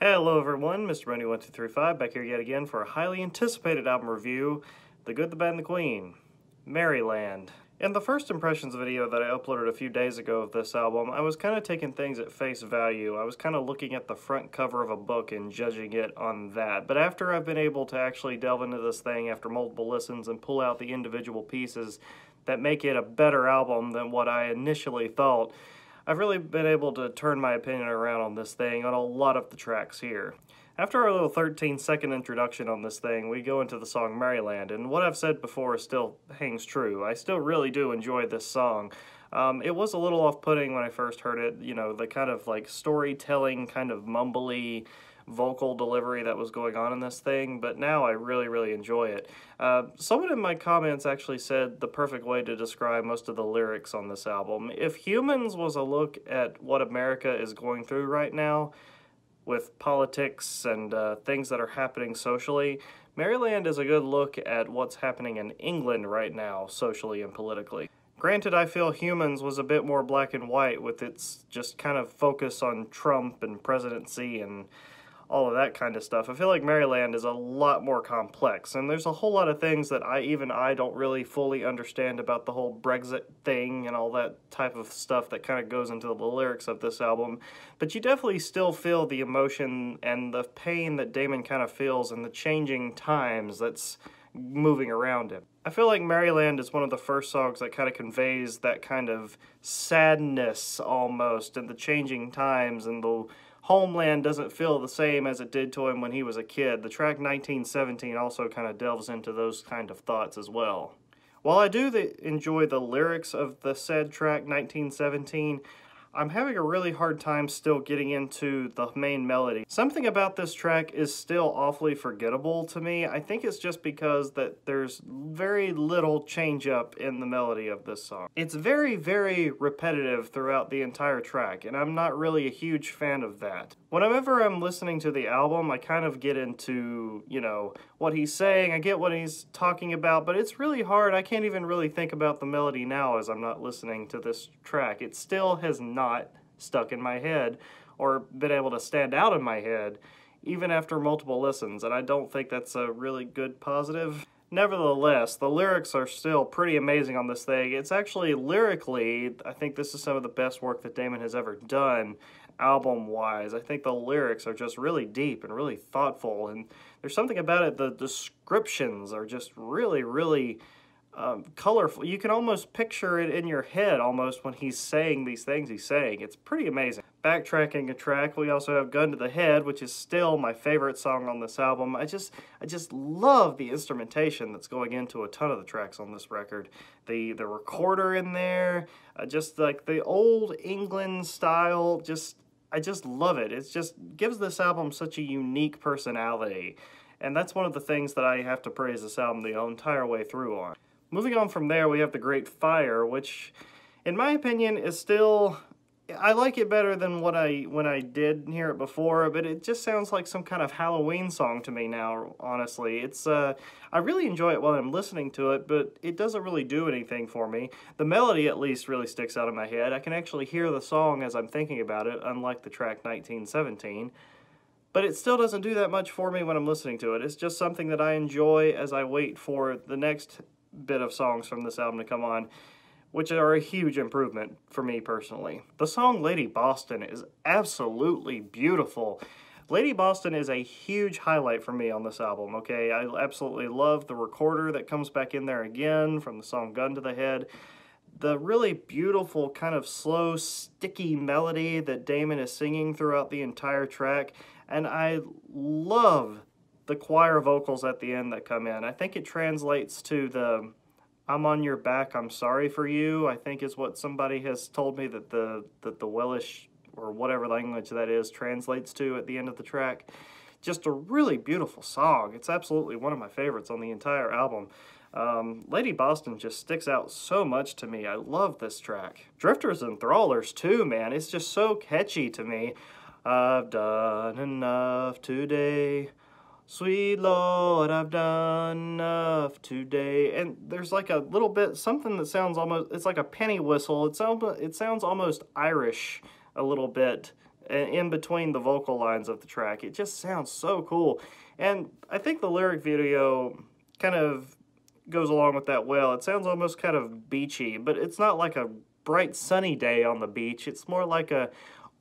Hello everyone, Mr. Merrie1235 back here yet again for a highly anticipated album review, The Good, the Bad, and the Queen, Merryland. In the first impressions video that I uploaded a few days ago of this album, I was kind of taking things at face value. I was kind of looking at the front cover of a book and judging it on that. But after I've been able to actually delve into this thing after multiple listens and pull out the individual pieces that make it a better album than what I initially thought, I've really been able to turn my opinion around on this thing on a lot of the tracks here. After our little 13-second introduction on this thing, we go into the song Merryland, and what I've said before still hangs true. I still really do enjoy this song. It was a little off-putting when I first heard it, you know, the kind of like storytelling, kind of mumbly vocal delivery that was going on in this thing, but now I really enjoy it. Someone in my comments actually said the perfect way to describe most of the lyrics on this album. If Humans was a look at what America is going through right now, with politics and things that are happening socially, Merryland is a good look at what's happening in England right now, socially and politically. Granted, I feel Humans was a bit more black and white with its just kind of focus on Trump and presidency and all of that kind of stuff. I feel like Merryland is a lot more complex, and there's a whole lot of things that I don't really fully understand about the whole Brexit thing and all that type of stuff that kind of goes into the lyrics of this album, but you definitely still feel the emotion and the pain that Damon kind of feels and the changing times that's moving around him. I feel like Merryland is one of the first songs that kind of conveys that kind of sadness almost, and the changing times, and the homeland doesn't feel the same as it did to him when he was a kid. The track 1917 also kind of delves into those kind of thoughts as well. While I do enjoy the lyrics of the said track 1917, I'm having a really hard time still getting into the main melody. Something about this track is still awfully forgettable to me. I think it's just because that there's very little change up in the melody of this song. It's very repetitive throughout the entire track, and I'm not really a huge fan of that. Whenever I'm listening to the album, I kind of get into, you know, what he's saying, I get what he's talking about, but it's really hard. I can't even really think about the melody now as I'm not listening to this track. It still has not stuck in my head or been able to stand out in my head even after multiple listens, and I don't think that's a really good positive. Nevertheless, the lyrics are still pretty amazing on this thing. It's actually, lyrically, I think this is some of the best work that Damon has ever done album-wise. I think the lyrics are just really deep and really thoughtful, and there's something about it, the descriptions are just really colorful. You can almost picture it in your head almost when he's saying these things he's saying. It's pretty amazing. Backtracking a track, we also have Gun to the Head, which is still my favorite song on this album. I just love the instrumentation that's going into a ton of the tracks on this record. The recorder in there, just like the old England style, I just love it. It just gives this album such a unique personality, and that's one of the things that I have to praise this album the entire way through on. Moving on from there, we have The Great Fire, which, in my opinion, is still... I like it better than when I did hear it before, but it just sounds like some kind of Halloween song to me now, honestly. It's, I really enjoy it while I'm listening to it, but it doesn't really do anything for me. The melody, at least, really sticks out in my head. I can actually hear the song as I'm thinking about it, unlike the track 1917. But it still doesn't do that much for me when I'm listening to it. It's just something that I enjoy as I wait for the next bit of songs from this album to come on, which are a huge improvement for me personally. The song Lady Boston is absolutely beautiful. Lady Boston is a huge highlight for me on this album, okay? I absolutely love the recorder that comes back in there again from the song Gun to the Head. The really beautiful kind of slow, sticky melody that Damon is singing throughout the entire track, and I love the choir vocals at the end that come in. I think it translates to the "I'm on your back, I'm sorry for you," I think is what somebody has told me that the Welsh, or whatever language that is, translates to at the end of the track. Just a really beautiful song. It's absolutely one of my favorites on the entire album. Lady Boston just sticks out so much to me. I love this track. Drifters and Thrallers too, man. It's just so catchy to me. I've done enough today. Sweet Lord, I've done enough today. And there's like a little bit, something that sounds almost, it's like a penny whistle. It sounds almost Irish a little bit in between the vocal lines of the track. It just sounds so cool. And I think the lyric video kind of goes along with that well. It sounds almost kind of beachy, but it's not like a bright sunny day on the beach. It's more like a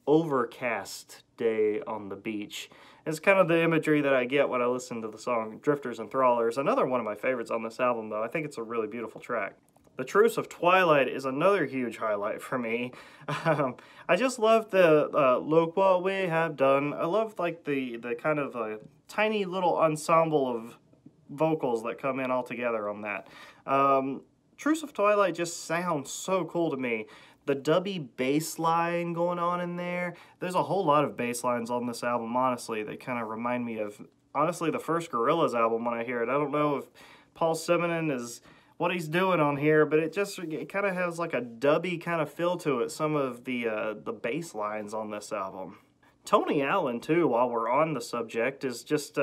overcast day on the beach. It's kind of the imagery that I get when I listen to the song Drifters and Trawlers. Another one of my favorites on this album, though. I think it's a really beautiful track. The Truce of Twilight is another huge highlight for me. I just love the look what we have done. I love like the kind of tiny little ensemble of vocals that come in all together on that. Truce of Twilight just sounds so cool to me. The dubby bass line going on in there. There's a whole lot of bass lines on this album, honestly, that kind of remind me of, honestly, the first Gorillaz album when I hear it. I don't know if Paul Simonon is what he's doing on here, but it kind of has like a dubby kind of feel to it, some of the bass lines on this album. Tony Allen, too, while we're on the subject, is just,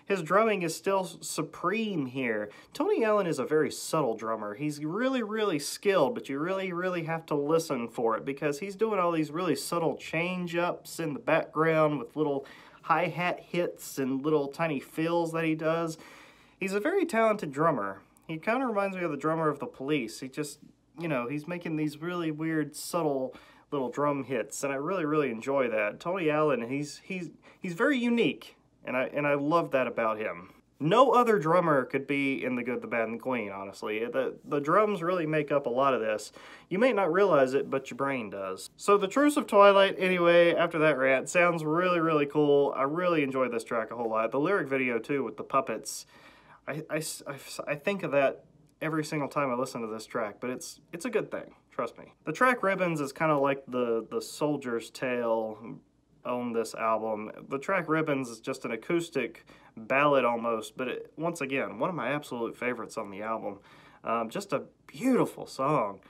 his drumming is still supreme here. Tony Allen is a very subtle drummer. He's really, really skilled, but you really, really have to listen for it because he's doing all these really subtle change-ups in the background with little hi-hat hits and little tiny fills that he does. He's a very talented drummer. He kind of reminds me of the drummer of the Police. He just, you know, he's making these really weird, subtle little drum hits, and I really, really enjoy that. Tony Allen, he's very unique, and I love that about him. No other drummer could be in The Good, the Bad, and the Queen, honestly. The drums really make up a lot of this. You may not realize it, but your brain does. So The Truce of Twilight, anyway, after that rant, sounds really, really cool. I really enjoy this track a whole lot. The lyric video, too, with the puppets. I think of that every single time I listen to this track, but it's a good thing, trust me. The track Ribbons is kind of like the soldier's tale on this album. The track Ribbons is just an acoustic ballad almost, but once again, one of my absolute favorites on the album. Just a beautiful song.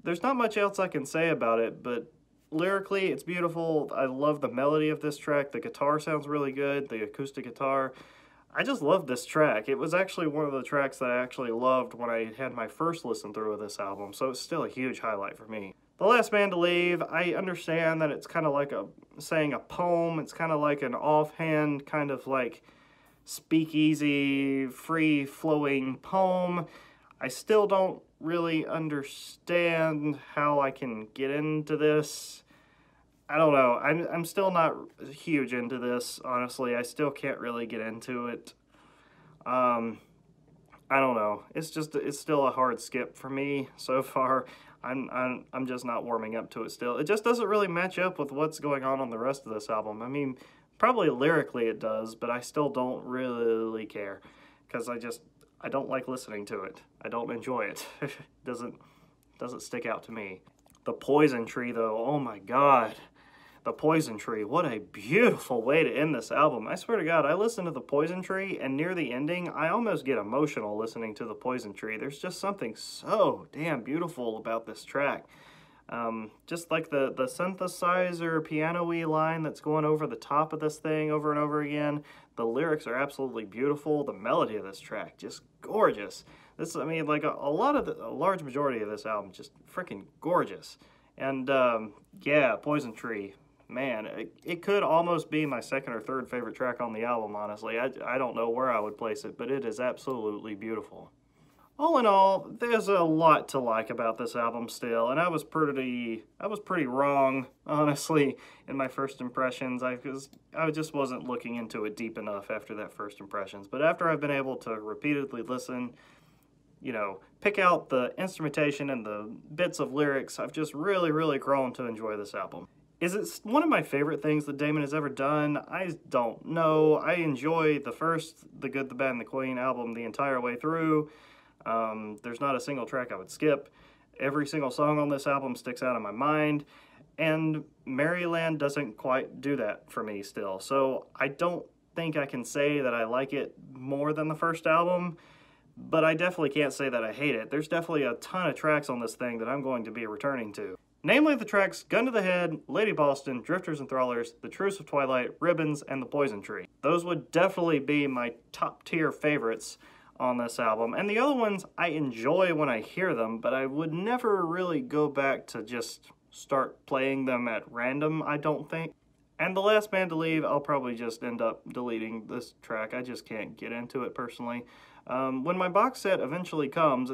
There's not much else I can say about it, but lyrically, it's beautiful. I love the melody of this track. The guitar sounds really good, the acoustic guitar. I just love this track. It was actually one of the tracks that I actually loved when I had my first listen through of this album, so it's still a huge highlight for me. The Last Man to Leave, I understand that it's kind of like saying a poem. It's kind of like an offhand, kind of like speakeasy, free-flowing poem. I still don't really understand how I can get into this. I don't know. I'm still not huge into this, honestly. I still can't really get into it. I don't know. It's still a hard skip for me so far. I'm just not warming up to it still. It just doesn't really match up with what's going on the rest of this album. I mean, probably lyrically it does, but I still don't really care because I don't like listening to it. I don't enjoy it. It doesn't stick out to me. The Poison Tree, though, oh my God. The Poison Tree, what a beautiful way to end this album. I swear to God, I listen to The Poison Tree, and near the ending, I almost get emotional listening to The Poison Tree. There's just something so damn beautiful about this track. Just like the synthesizer piano-y line that's going over the top of this thing over and over again. The lyrics are absolutely beautiful. The melody of this track, just gorgeous. I mean, like a large majority of this album, just freaking gorgeous. And yeah, Poison Tree. Man, it could almost be my second or third favorite track on the album, honestly. I don't know where I would place it, but it is absolutely beautiful. All in all, there's a lot to like about this album still, and I was pretty wrong, honestly, in my first impressions. I just wasn't looking into it deep enough after that first impressions. But after I've been able to repeatedly listen, you know, pick out the instrumentation and the bits of lyrics, I've just really, really grown to enjoy this album. Is it one of my favorite things that Damon has ever done? I don't know. I enjoy the first The Good, the Bad, and the Queen album the entire way through. There's not a single track I would skip. Every single song on this album sticks out in my mind, and Merrie doesn't quite do that for me still. So I don't think I can say that I like it more than the first album, but I definitely can't say that I hate it. There's definitely a ton of tracks on this thing that I'm going to be returning to. Namely the tracks Gun to the Head, Lady Boston, Drifters and Trawlers, The Truce of Twilight, Ribbons, and The Poison Tree. Those would definitely be my top tier favorites on this album. And the other ones I enjoy when I hear them, but I would never really go back to just start playing them at random, I don't think. And The Last Man to Leave, I'll probably just end up deleting this track. I just can't get into it personally. When my box set eventually comes,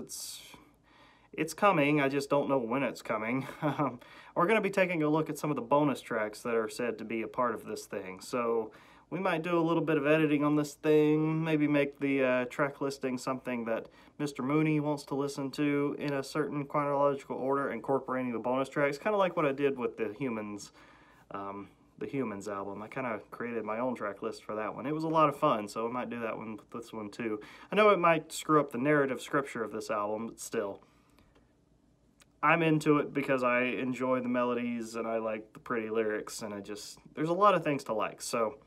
it's coming, I just don't know when it's coming. We're going to be taking a look at some of the bonus tracks that are said to be a part of this thing. So we might do a little bit of editing on this thing, maybe make the track listing something that Mr. Mooney wants to listen to in a certain chronological order, incorporating the bonus tracks, kind of like what I did with the Humans album. I kind of created my own track list for that one. It was a lot of fun, so I might do that one with this one too. I know it might screw up the narrative scripture of this album, but still. I'm into it because I enjoy the melodies and I like the pretty lyrics, and there's a lot of things to like. So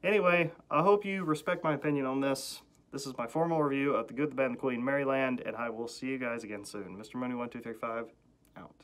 anyway, I hope you respect my opinion on this. This is my formal review of The Good, the Bad, and the Queen, Merrie Land, and I will see you guys again soon. Mr. Money 1235 out.